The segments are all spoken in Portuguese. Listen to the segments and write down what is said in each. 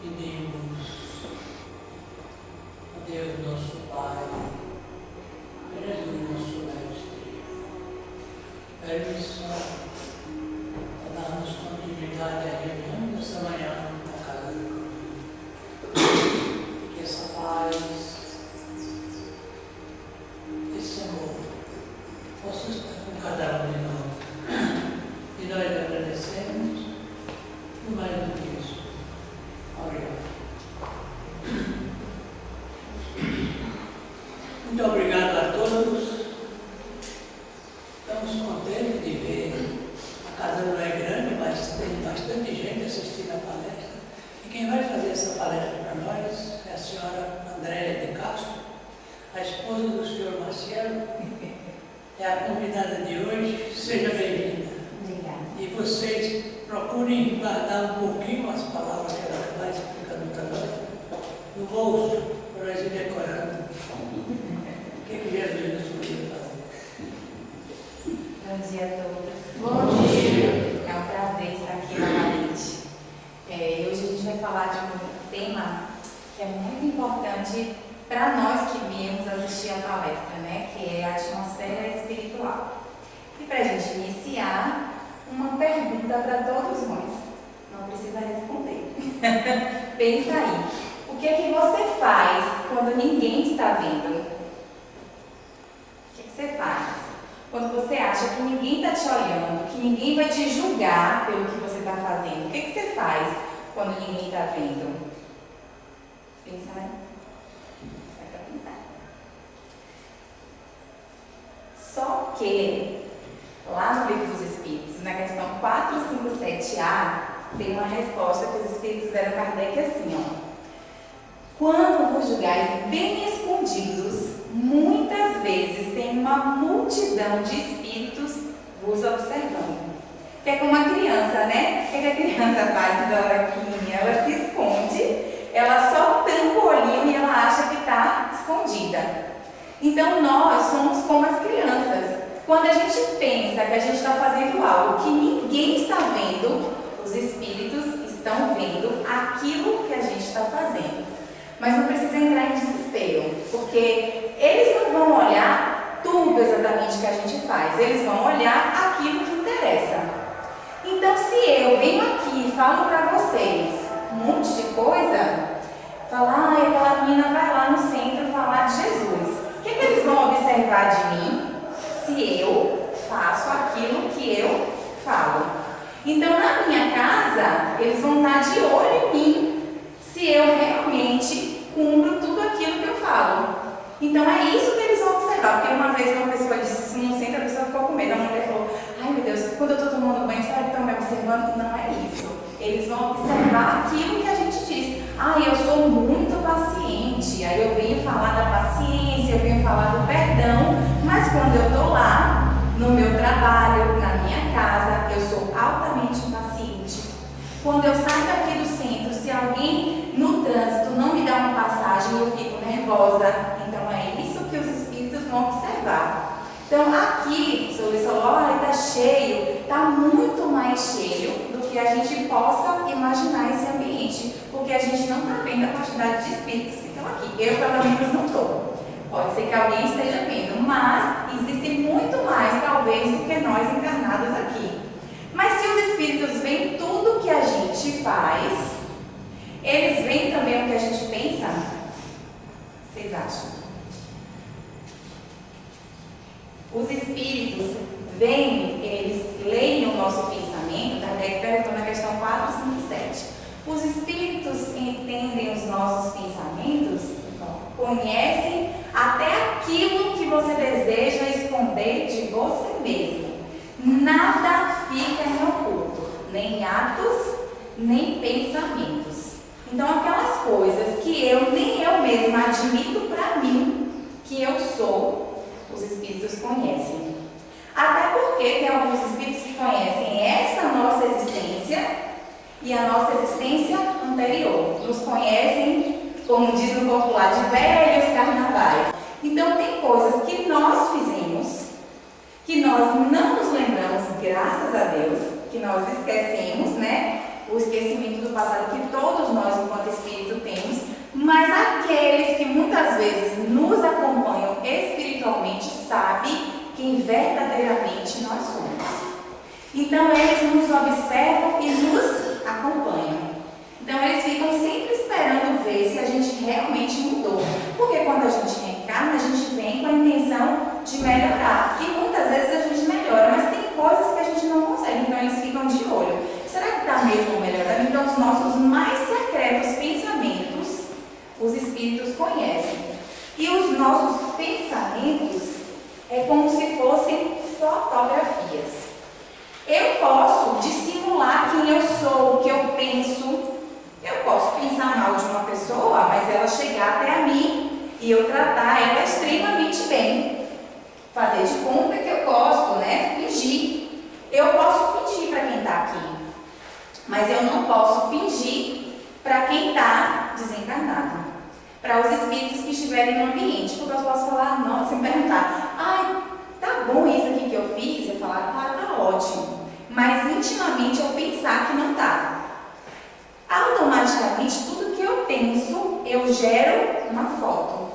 Pedimos a Deus nosso Pai, a Jesus nosso Mestre, permissão para darmos continuidade à reunião dessa manhã na Casa do Caminho. Que essa paz, esse amor possa estar com cada um de nós. E nós agradecemos e mais do que isso. Obrigado. Muito obrigado a todos. Estamos contentes de ver. A casa não é grande, mas tem bastante gente assistindo a palestra. E quem vai fazer essa palestra para nós é a senhora Andréia de Castro, a esposa do senhor Marcelo. É a convidada de hoje. Seja bem-vinda. Obrigada. E vocês procurem guardar um pouquinho as palavras que ela vai explicando para nós no bolso, para nós ir decorando. O que Jesus nos podia fazer? Bom dia a todos. Bom dia. É um prazer estar aqui novamente. Hoje a gente vai falar de um tema que é muito importante para nós que viemos assistir a palestra, né? Que é a atmosfera espiritual. E para a gente iniciar, uma pergunta para todos nós. Não precisa responder. Pensa aí. O que é que você faz quando ninguém está vendo? O que é que você faz? Quando você acha que ninguém está te olhando, que ninguém vai te julgar pelo que você está fazendo, o que é que você faz quando ninguém está vendo? Pensa aí. É para pensar. Só que, lá no Livro dos Espíritos, na questão 457A, tem uma resposta que os Espíritos deram a Kardec assim, ó. Quando vos julgais bem escondidos, muitas vezes tem uma multidão de espíritos vos observando. Que é como uma criança, né? O que a criança faz quando ela é pequenininha? Ela se esconde, ela só tampa o olhinho e ela acha que está escondida. Então nós somos como as crianças. Quando a gente pensa que a gente está fazendo algo que ninguém está vendo, os espíritos estão vendo aquilo que a gente está fazendo. Mas não precisa entrar em desespero, porque eles não vão olhar tudo exatamente que a gente faz, eles vão olhar aquilo que interessa. Então, se eu venho aqui e falo para vocês um monte de coisa, falar, aquela menina vai lá no centro falar de Jesus, o que eles vão observar de mim se eu faço aquilo que eu falo? Então, na minha casa, eles vão estar de olho em mim, se eu realmente cumpro tudo aquilo que eu falo. Então é isso que eles vão observar. Porque uma vez uma pessoa disse isso no centro, a pessoa ficou com medo. A mulher falou, ai meu Deus, quando eu estou tomando banho, será que estão me observando? Não é isso. Eles vão observar aquilo que a gente diz. Eu sou muito paciente. Aí eu venho falar da paciência, eu venho falar do perdão. Mas quando eu estou lá, no meu trabalho, na minha casa, eu sou altamente impaciente. Quando eu saio daqui do centro, se alguém no trânsito não me dá uma passagem, eu fico nervosa. Então é isso que os espíritos vão observar. Então aqui, o Sr. Luiz falou, está cheio, está muito mais cheio do que a gente possa imaginar esse ambiente, porque a gente não está vendo a quantidade de espíritos que estão aqui. Eu, pelo menos, não estou. Pode ser que alguém esteja vendo, mas existem muito mais, talvez, do que nós encarnados aqui. Mas se os espíritos veem tudo que a gente faz, eles veem também o que a gente pensa? Vocês acham? Os espíritos veem, eles leem o nosso pensamento, Kardec perguntou na questão 457. Os espíritos entendem os nossos pensamentos? Conhecem até aquilo que você deseja esconder de você mesmo. Nada fica em oculto, nem atos, nem pensamentos. Então, aquelas coisas que nem eu mesma admito para mim que eu sou, os espíritos conhecem. Até porque tem alguns espíritos que conhecem essa nossa existência e a nossa existência anterior. Nos conhecem, como diz no popular, de velhos carnavais. Então, tem coisas que nós fizemos, que nós não nos lembramos, graças a Deus, que nós esquecemos, né? O esquecimento do passado que todos nós, enquanto Então, eles nos observam e nos acompanham. Então, eles ficam sempre esperando ver se a gente realmente mudou. Porque quando a gente reencarna, a gente vem com a intenção de melhorar. E muitas vezes a gente melhora, mas tem coisas que a gente não consegue. Então, eles ficam de olho. Será que está mesmo melhorando? Então, os nossos mais secretos pensamentos, os espíritos conhecem. E os nossos pensamentos é como se fossem fotografias. Eu posso dissimular quem eu sou, o que eu penso. Eu posso pensar mal de uma pessoa, mas ela chegar até a mim e eu tratar ela extremamente bem. Fazer de conta que eu gosto, né? Fingir. Eu posso fingir para quem está aqui, mas eu não posso fingir para quem está desencarnado. Para os espíritos que estiverem no ambiente, porque eu posso falar, não, se me perguntar, ai, tá bom isso aqui que eu fiz? Eu falar, tá ótimo. Mas intimamente eu pensar que não tá. Automaticamente, tudo que eu penso, eu gero uma foto.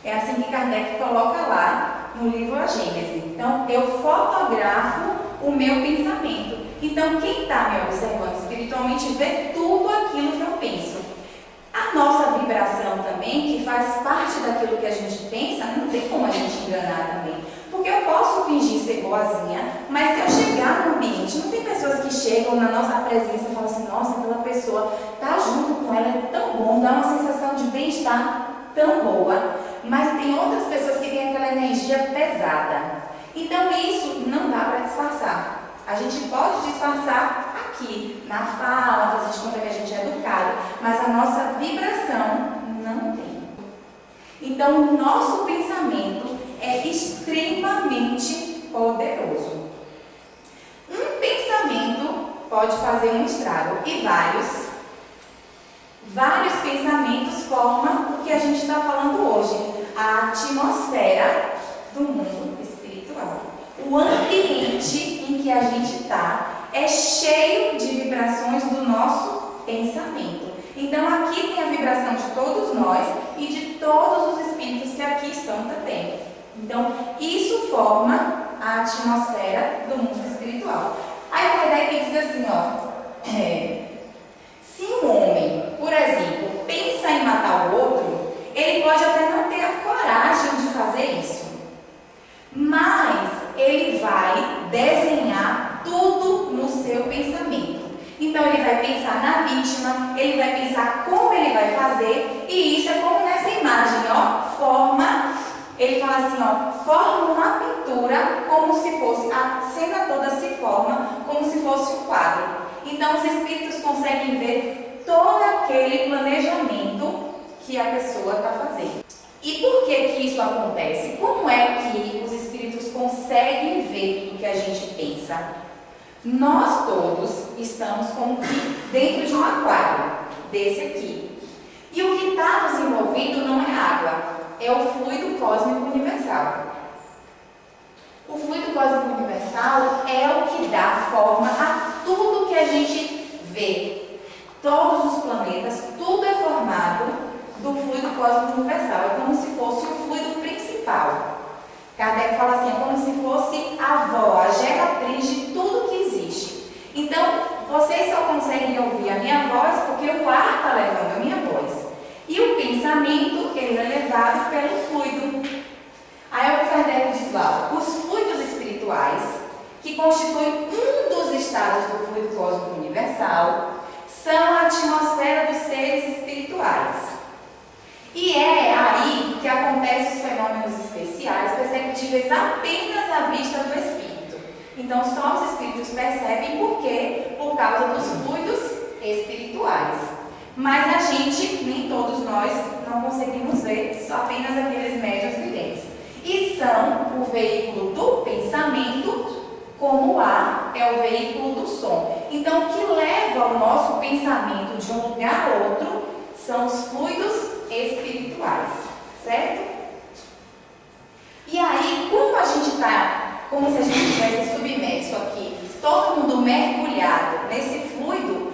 É assim que Kardec coloca lá no livro A Gênese. Então, eu fotografo o meu pensamento. Então, quem está me observando espiritualmente vê tudo aquilo que eu penso. A nossa vibração também, que faz parte daquilo que a gente pensa, não tem como a gente enganar também. Porque eu posso fingir ser boazinha, mas se eu chegar no ambiente, não tem pessoas que chegam na nossa presença e falam assim, nossa, aquela pessoa tá junto com ela, é tão bom, dá uma sensação de bem-estar tão boa. Mas tem outras pessoas que têm aquela energia pesada. Então isso não dá para disfarçar. A gente pode disfarçar aqui, na fala, fazer de conta que a gente é educado, mas a nossa vibração não tem. Então, o nosso pensamento é extremamente poderoso. Um pensamento pode fazer um estrago e vários pensamentos formam o que a gente está falando hoje, a atmosfera do mundo espiritual. O ambiente em que a gente está é cheio de vibrações do nosso pensamento. Então, aqui tem a vibração de todos nós e de todos os espíritos que aqui estão também. Então, isso forma a atmosfera do mundo espiritual. Aí Kardec diz assim, se um homem, por exemplo, pensa em matar o outro, ele pode até não ter a coragem de fazer isso, mas ele vai desenhar tudo no seu pensamento. Então ele vai pensar na vítima, ele vai pensar como ele vai fazer, e isso é como nessa imagem, ele fala assim, forma uma pintura como se fosse, a cena toda se forma como se fosse um quadro. Então os espíritos conseguem ver todo aquele planejamento que a pessoa está fazendo. E por que isso acontece? Como é que os espíritos conseguem ver o que a gente pensa? Nós todos estamos como que dentro de um aquário, desse aqui. E o que está nos envolvendo não é água, é o fluido cósmico universal. O fluido cósmico universal é o que dá forma a tudo que a gente vê. Todos os planetas, tudo é formado do fluido cósmico universal. É como se fosse o fluido principal. Kardec fala assim, é como se fosse a avó, a geratriz de tudo que existe. Então, vocês só conseguem ouvir a minha voz porque o ar está levando a minha voz. E o pensamento, ele é levado pelo fluido. Aí o Kardec diz lá, os fluidos espirituais, que constituem um dos estados do fluido cósmico universal, são a atmosfera dos seres espirituais. E é aí que acontecem os fenômenos especiais perceptíveis apenas à vista do espírito. Então, só os espíritos percebem por quê? Por causa dos fluidos espirituais. Mas a gente, nem todos nós, não conseguimos ver, só apenas aqueles médiuns videntes. E são o veículo do pensamento, como o ar é o veículo do som. Então, o que leva o nosso pensamento de um lugar a outro são os fluidos espirituais, certo? E aí, como a gente está, como se a gente estivesse submerso aqui, todo mundo mergulhado nesse fluido,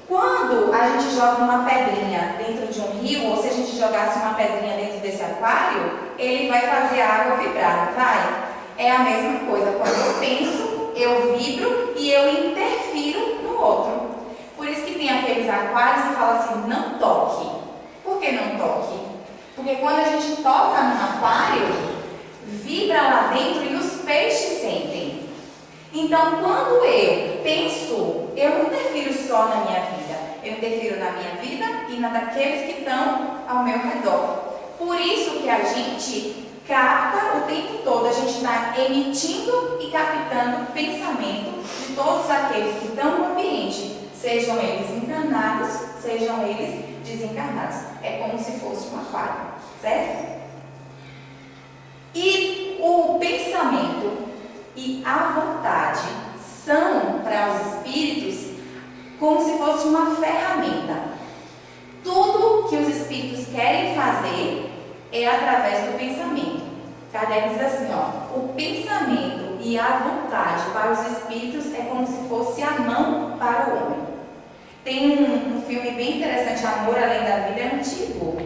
quando a gente joga uma pedrinha dentro de um rio, ou se a gente jogasse uma pedrinha dentro desse aquário, ele vai fazer a água vibrar, não vai? É a mesma coisa, quando eu penso, eu vibro e eu interfiro no outro. Por isso que tem aqueles aquários que falam assim, não toque. Por que não toque? Porque quando a gente toca no aquário, vibra lá dentro e os peixes sentem. Então, quando eu penso, eu não interfiro só na minha vida, eu interfiro na minha vida e na daqueles que estão ao meu redor. Por isso que a gente capta o tempo todo, a gente está emitindo e captando o pensamento de todos aqueles que estão no ambiente, sejam eles encarnados, sejam eles desencarnados. É como se fosse um aquário, certo? E o pensamento e a vontade são para os espíritos como se fosse uma ferramenta. Tudo que os espíritos querem fazer é através do pensamento. Kardec diz assim, ó, o pensamento e a vontade para os espíritos é como se fosse a mão para o homem. Tem um filme bem interessante, Amor Além da Vida, é antigo.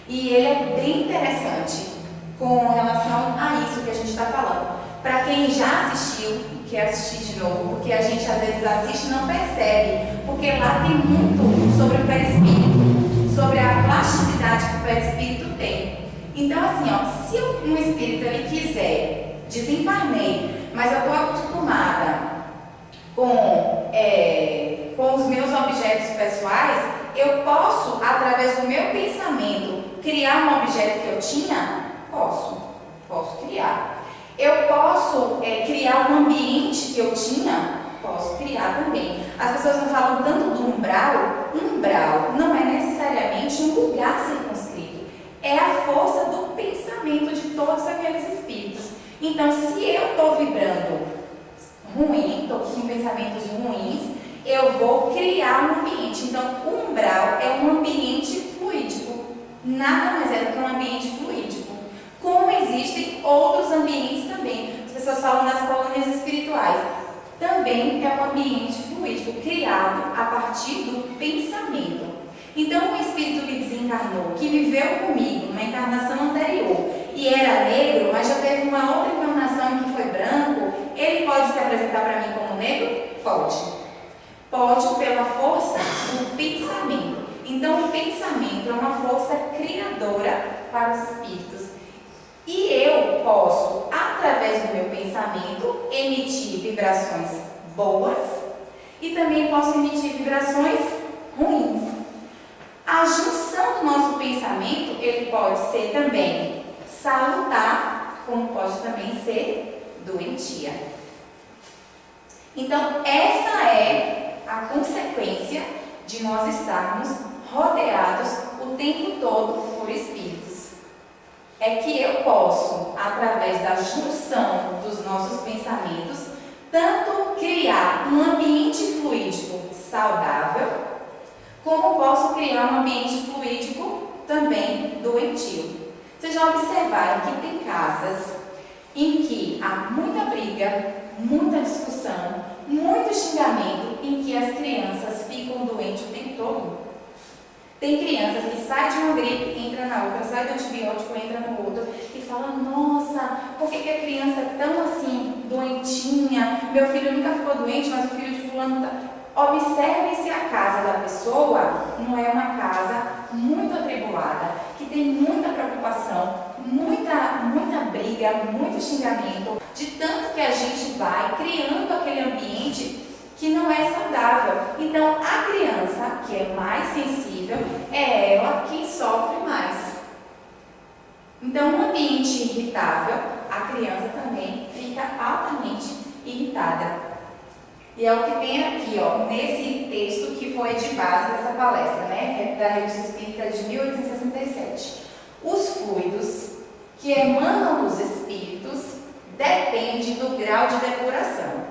E ele é bem interessante com relação a isso que a gente está falando. Para quem já assistiu, quer assistir de novo, porque a gente às vezes assiste e não percebe, porque lá tem muito sobre o perispírito, sobre a plasticidade que o perispírito tem. Então assim, ó, se um espírito ele quiser, desencarnei, mas eu estou acostumada com os meus objetos pessoais, eu posso, através do meu pensamento, criar um objeto que eu tinha? Posso criar. Eu posso criar um ambiente que eu tinha? Posso criar também. As pessoas não falam tanto do umbral. Umbral não é necessariamente um lugar circunscrito. É a força do pensamento de todos aqueles espíritos. Então, se eu estou vibrando ruim, estou com pensamentos ruins, eu vou criar um ambiente. Então, o umbral é um ambiente fluídico. Nada mais é do que um ambiente fluídico. Como existem outros ambientes também. As pessoas falam das colônias espirituais. Também é um ambiente fluídico criado a partir do pensamento. Então, um espírito que desencarnou, que viveu comigo numa encarnação anterior e era negro, mas já teve uma outra encarnação em que foi branco, ele pode se apresentar para mim como negro? Pode. Pode pela força do pensamento. Então, o pensamento é uma força criadora para os espíritos. E eu posso, através do meu pensamento, emitir vibrações boas e também posso emitir vibrações ruins. A junção do nosso pensamento, ele pode ser também salutar, como pode também ser doentia. Então, essa é a consequência de nós estarmos rodeados o tempo todo por espíritos. É que eu posso, através da junção dos nossos pensamentos, tanto criar um ambiente fluídico saudável, como posso criar um ambiente fluídico também doentio. Vocês já observaram que tem casas em que há muita briga, muita discussão, muito xingamento, em que as crianças ficam doentes o tempo todo? Tem crianças que saem de uma gripe, entra na outra, sai do antibiótico, entra no outro e fala, nossa, por que a criança é tão assim, doentinha? Meu filho nunca ficou doente, mas o filho de fulano está... Observe se a casa da pessoa não é uma casa muito atribulada, que tem muita preocupação, muita briga, muito xingamento, de tanto que a gente vai criando aquele ambiente que não é saudável. Então, a criança que é mais sensível, é ela quem sofre mais. Então, um ambiente irritável, a criança também fica altamente irritada. E é o que tem aqui, ó, nesse texto que foi de base dessa palestra, né, da Revista Espírita de 1867. Os fluidos que emanam dos espíritos dependem do grau de depuração.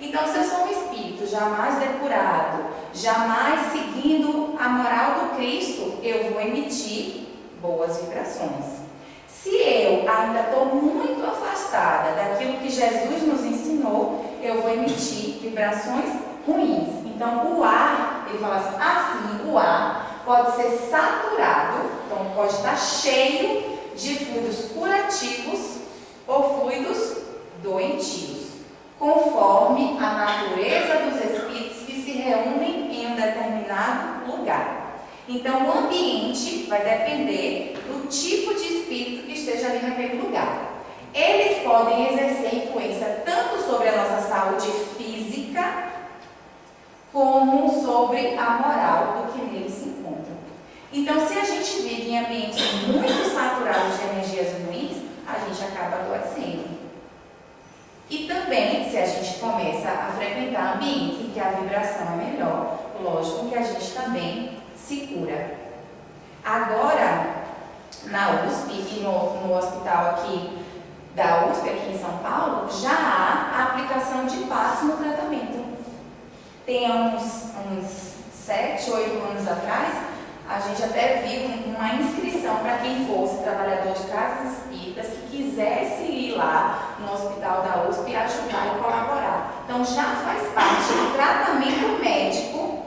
Então, se eu sou um espírito jamais depurado, jamais seguindo a moral do Cristo, eu vou emitir boas vibrações. Se eu ainda estou muito afastada daquilo que Jesus nos ensinou, eu vou emitir vibrações ruins. Então, o ar, ele fala assim, o ar pode ser saturado, então pode estar cheio de fluidos curativos ou fluidos doentios. conforme a natureza dos espíritos que se reúnem em um determinado lugar. Então, o ambiente vai depender do tipo de espírito que esteja ali naquele lugar. Eles podem exercer influência tanto sobre a nossa saúde física, como sobre a moral do que neles se encontra. Então, se a gente vive em ambientes muito saturados de energias ruins, a gente acaba adoecendo. E também, se a gente começa a frequentar ambientes em que a vibração é melhor, lógico que a gente também se cura. Agora, na USP e no hospital aqui da USP, aqui em São Paulo, já há a aplicação de passe no tratamento. Tem uns 7, 8 anos atrás, a gente até viu uma inscrição para quem fosse trabalhador de casas espíritas que quisesse ir lá no hospital da USP ajudar e colaborar. Então já faz parte do tratamento médico,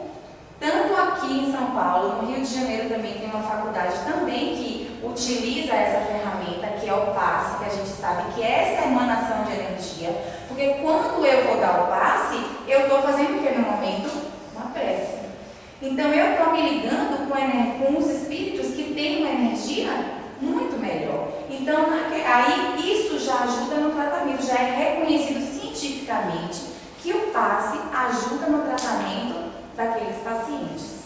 tanto aqui em São Paulo, no Rio de Janeiro também tem uma faculdade também que utiliza essa ferramenta, que é o passe, que a gente sabe que é essa emanação de energia, porque quando eu vou dar o passe, eu estou fazendo o que no momento? Uma prece. Então eu estou me ligando com os espíritos que têm uma energia muito melhor. Então aí isso já ajuda no tratamento, já é reconhecido cientificamente que o passe ajuda no tratamento daqueles pacientes.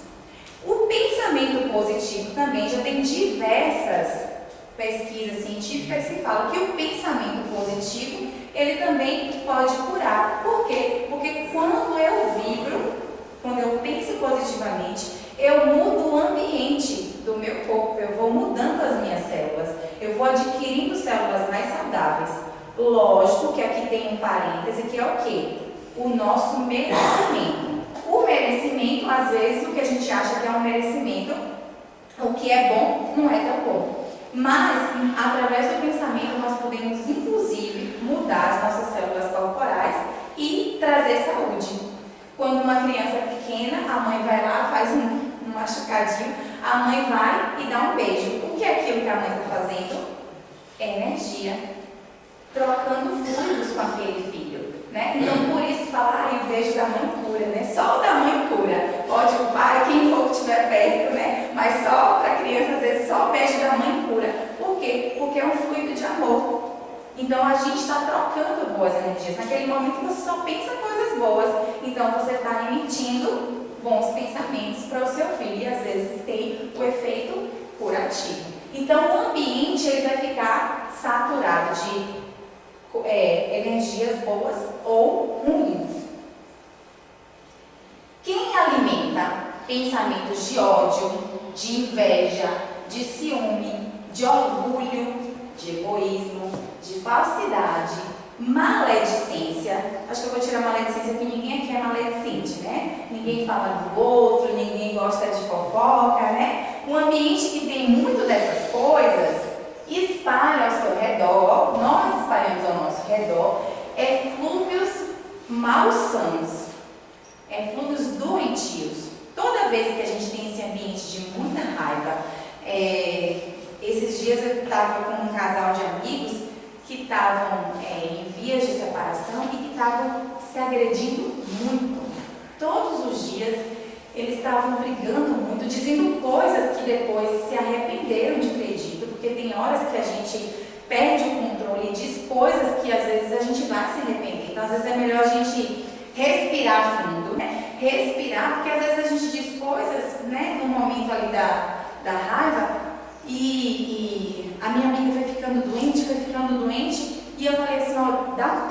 O pensamento positivo também já tem diversas pesquisas científicas que falam que o pensamento positivo ele também pode curar. Por quê? Porque quando eu vibro, quando eu penso positivamente, eu mudo o ambiente do meu corpo, eu vou mudando as minhas células, eu vou adquirindo células mais saudáveis. Lógico que aqui tem um parêntese que é o quê? O nosso merecimento. O merecimento, às vezes, o que a gente acha que é um merecimento, o que é bom, não é tão bom. Mas, através do pensamento, nós podemos, inclusive, mudar as nossas células corporais e trazer saúde. Quando uma criança é pequena, a mãe vai lá, faz um machucadinho, a mãe vai e dá um beijo. O que é aquilo que a mãe está fazendo? É energia, trocando fluidos com aquele filho. Né? Então, por isso que fala, o beijo da mãe cura, né? Só o da mãe cura. Pode o pai, quem for que estiver perto, né? Mas só para a criança, às vezes, só o beijo da mãe cura. Por quê? Porque é um fluido de amor. Então, a gente está trocando boas energias. Naquele momento, você só pensa coisas boas. Então, você está emitindo bons pensamentos para o seu filho. E, às vezes, tem o efeito curativo. Então, o ambiente ele vai ficar saturado de energias boas ou ruins. Quem alimenta pensamentos de ódio, de inveja, de ciúme, de orgulho, de egoísmo, de falsidade, maledicência, acho que eu vou tirar maledicência porque ninguém aqui é maledicente, né? Ninguém fala do outro, ninguém gosta de fofoca, né? Um ambiente que tem muito dessas coisas espalha ao seu redor, nós espalhamos ao nosso redor, fluidos malsãos, fluidos doentios. Toda vez que a gente tem esse ambiente de muita raiva, esses dias eu estava com um casal de amigos que estavam em vias de separação e que estavam se agredindo muito. Todos os dias eles estavam brigando muito, dizendo coisas que depois se arrependeram de ter dito, porque tem horas que a gente perde o controle e diz coisas que às vezes a gente vai se arrepender. Então, às vezes é melhor a gente respirar fundo, né? Respirar, porque às vezes a gente diz coisas, né, no momento ali da raiva e a minha amiga foi ficando doente e eu falei assim, ó, dá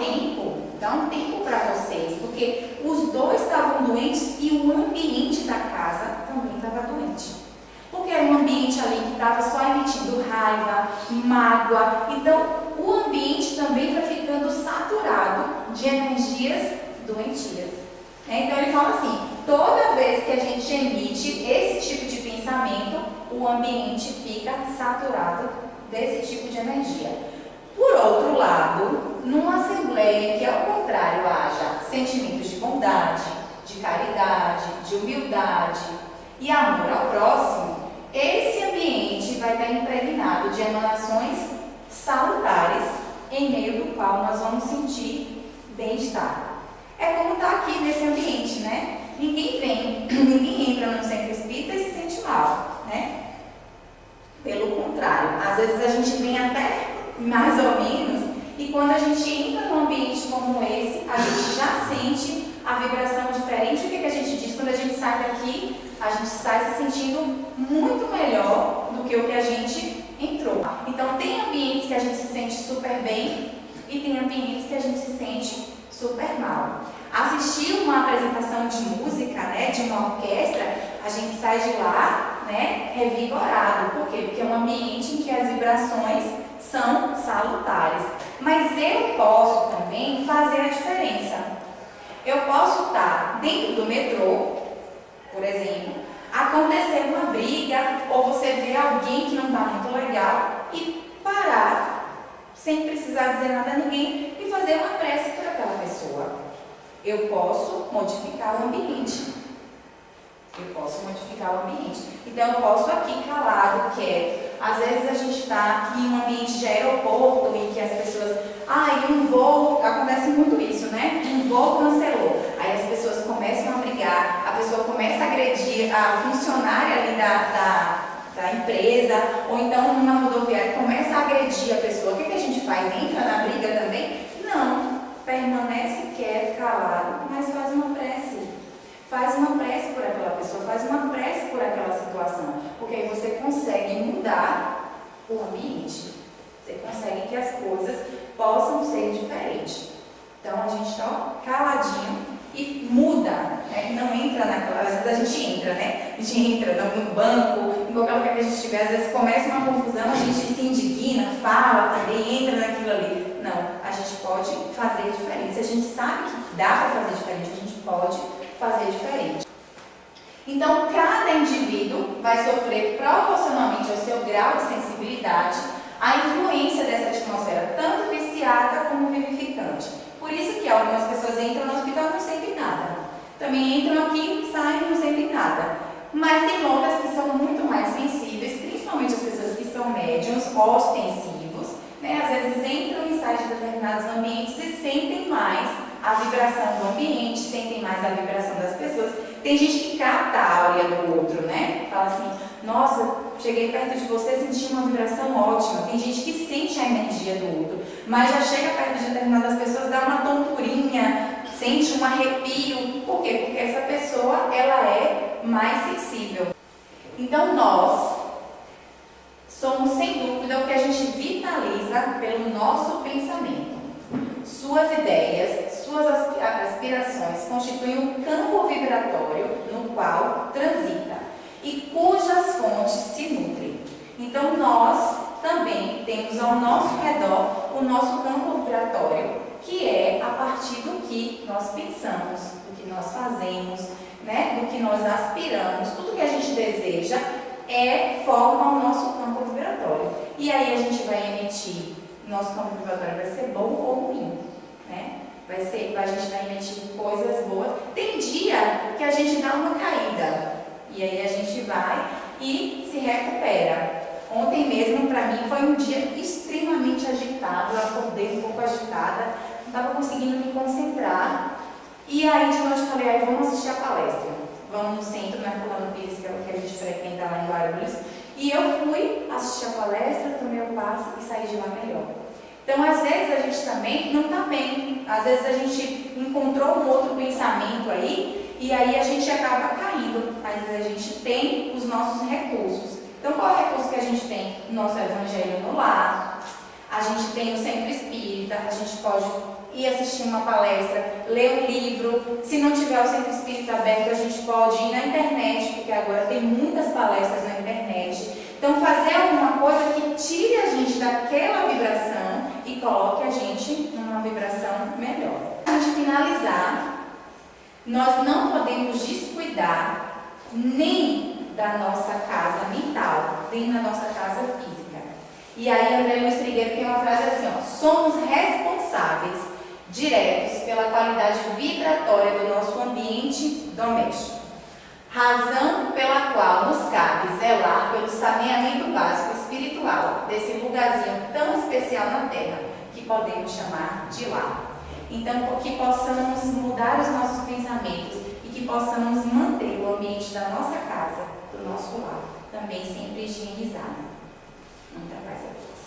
um tempo para vocês, porque os dois estavam doentes e o ambiente da casa também estava doente. Porque era um ambiente ali que estava só emitindo raiva, mágoa. Então, o ambiente também vai ficando saturado de energias doentias. Então, ele fala assim, toda vez que a gente emite esse tipo de pensamento, o ambiente fica saturado desse tipo de energia. Por outro lado, numa assembleia que ao contrário haja sentimentos de bondade, de caridade, de humildade e amor ao próximo, esse ambiente vai estar impregnado de emanações salutares, em meio do qual nós vamos sentir bem-estar. É como estar aqui nesse ambiente, né? Ninguém entra num centro espírita e se sente mal, né? Pelo contrário, às vezes a gente vem até mais ou menos, e quando a gente entra num ambiente como esse, a gente já sente a vibração diferente. O que a gente diz? Quando a gente sai daqui, a gente sai se sentindo muito melhor do que o que a gente entrou. Então tem ambientes que a gente se sente super bem e tem ambientes que a gente se sente super mal. Assistir uma apresentação de música, né, de uma orquestra, a gente sai de lá, né, revigorado. Por quê? Porque é um ambiente em que as vibrações são salutares. Mas eu posso também fazer a diferença. Eu posso estar dentro do metrô, por exemplo, acontecer uma briga, ou você vê alguém que não está muito legal e parar, sem precisar dizer nada a ninguém, e fazer uma prece por aquela pessoa. Eu posso modificar o ambiente. Então eu posso aqui calado, quieto. Às vezes a gente está em um ambiente de aeroporto em que as pessoas, um voo, acontece muito isso, né? Um voo cancelou. Aí as pessoas começam a brigar, a pessoa começa a agredir a funcionária ali da empresa, ou então numa rodoviária começa a agredir a pessoa. O que a gente faz? Entra na briga também? Não. Permanece quieto, calado, mas faz uma prece. Faz uma prece por aquela pessoa, faz uma prece por aquela situação, porque aí você consegue mudar o ambiente, você consegue que as coisas possam ser diferentes. Então a gente está caladinho e muda, né? Não entra naquela, às vezes a gente entra, né? A gente entra no banco, em qualquer lugar que a gente estiver, às vezes começa uma confusão, a gente se indigna, fala também, entra naquilo ali. Não, a gente pode fazer diferente. Se a gente sabe que dá para fazer diferente, a gente pode fazer diferente. Então, cada indivíduo vai sofrer proporcionalmente ao seu grau de sensibilidade a influência dessa atmosfera, tanto viciada como vivificante. Por isso que algumas pessoas entram no hospital e não sentem nada. Também entram aqui e saem e não sentem nada. Mas tem outras que são muito mais sensíveis, principalmente as pessoas que são médiums ostensivos, né? Às vezes entram e saem de determinados ambientes e sentem mais a vibração do ambiente, sentem mais a vibração das pessoas. Tem gente que capta a áurea do outro, né? Fala assim, nossa, cheguei perto de você, senti uma vibração ótima. Tem gente que sente a energia do outro, mas já chega perto de determinadas pessoas, dá uma tonturinha, sente um arrepio. Por quê? Porque essa pessoa, ela é mais sensível. Então nós somos, sem dúvida, o que a gente vitaliza pelo nosso pensamento. Suas ideias, suas aspirações constituem um campo vibratório no qual transita e cujas fontes se nutrem. Então nós também temos ao nosso redor o nosso campo vibratório, que é a partir do que nós pensamos, do que nós fazemos, né? Do que nós aspiramos, tudo que a gente deseja forma o nosso campo vibratório. E aí a gente vai emitir, nosso campo vibratório vai ser bom ou ruim, né? A gente vai emitir coisas boas. Tem dia que a gente dá uma caída e aí a gente vai e se recupera. Ontem mesmo, para mim, foi um dia extremamente agitado. Eu acordei um pouco agitada, não estava conseguindo me concentrar. E aí de noite eu falei, vamos assistir a palestra. Vamos no centro, na Herculano Pires, que é o que a gente frequenta lá em Guarulhos. E eu fui assistir a palestra, tomei o passe e saí de lá melhor. Então, às vezes, a gente também não está bem. Às vezes, a gente encontrou um outro pensamento aí, e aí a gente acaba caindo. Às vezes, a gente tem os nossos recursos. Então, qual é o recurso que a gente tem? O nosso evangelho no lar, a gente tem o centro espírita, a gente pode ir assistir uma palestra, ler um livro. Se não tiver o centro espírita aberto, a gente pode ir na internet, porque agora tem muitas palestras na internet. Então, fazer alguma coisa que tire a gente daquela vibração e coloque a gente numa vibração melhor. Para a gente finalizar, nós não podemos descuidar nem da nossa casa mental, nem da nossa casa física. E aí, André Luiz Trigueiro tem uma frase assim, somos responsáveis diretos pela qualidade vibratória do nosso ambiente doméstico. Razão pela qual nos cabe zelar pelo saneamento básico espiritual desse lugarzinho tão especial na Terra, que podemos chamar de lar. Então, que possamos mudar os nossos pensamentos e que possamos manter o ambiente da nossa casa, do nosso lar, também sempre higienizado. Muita paz a todos.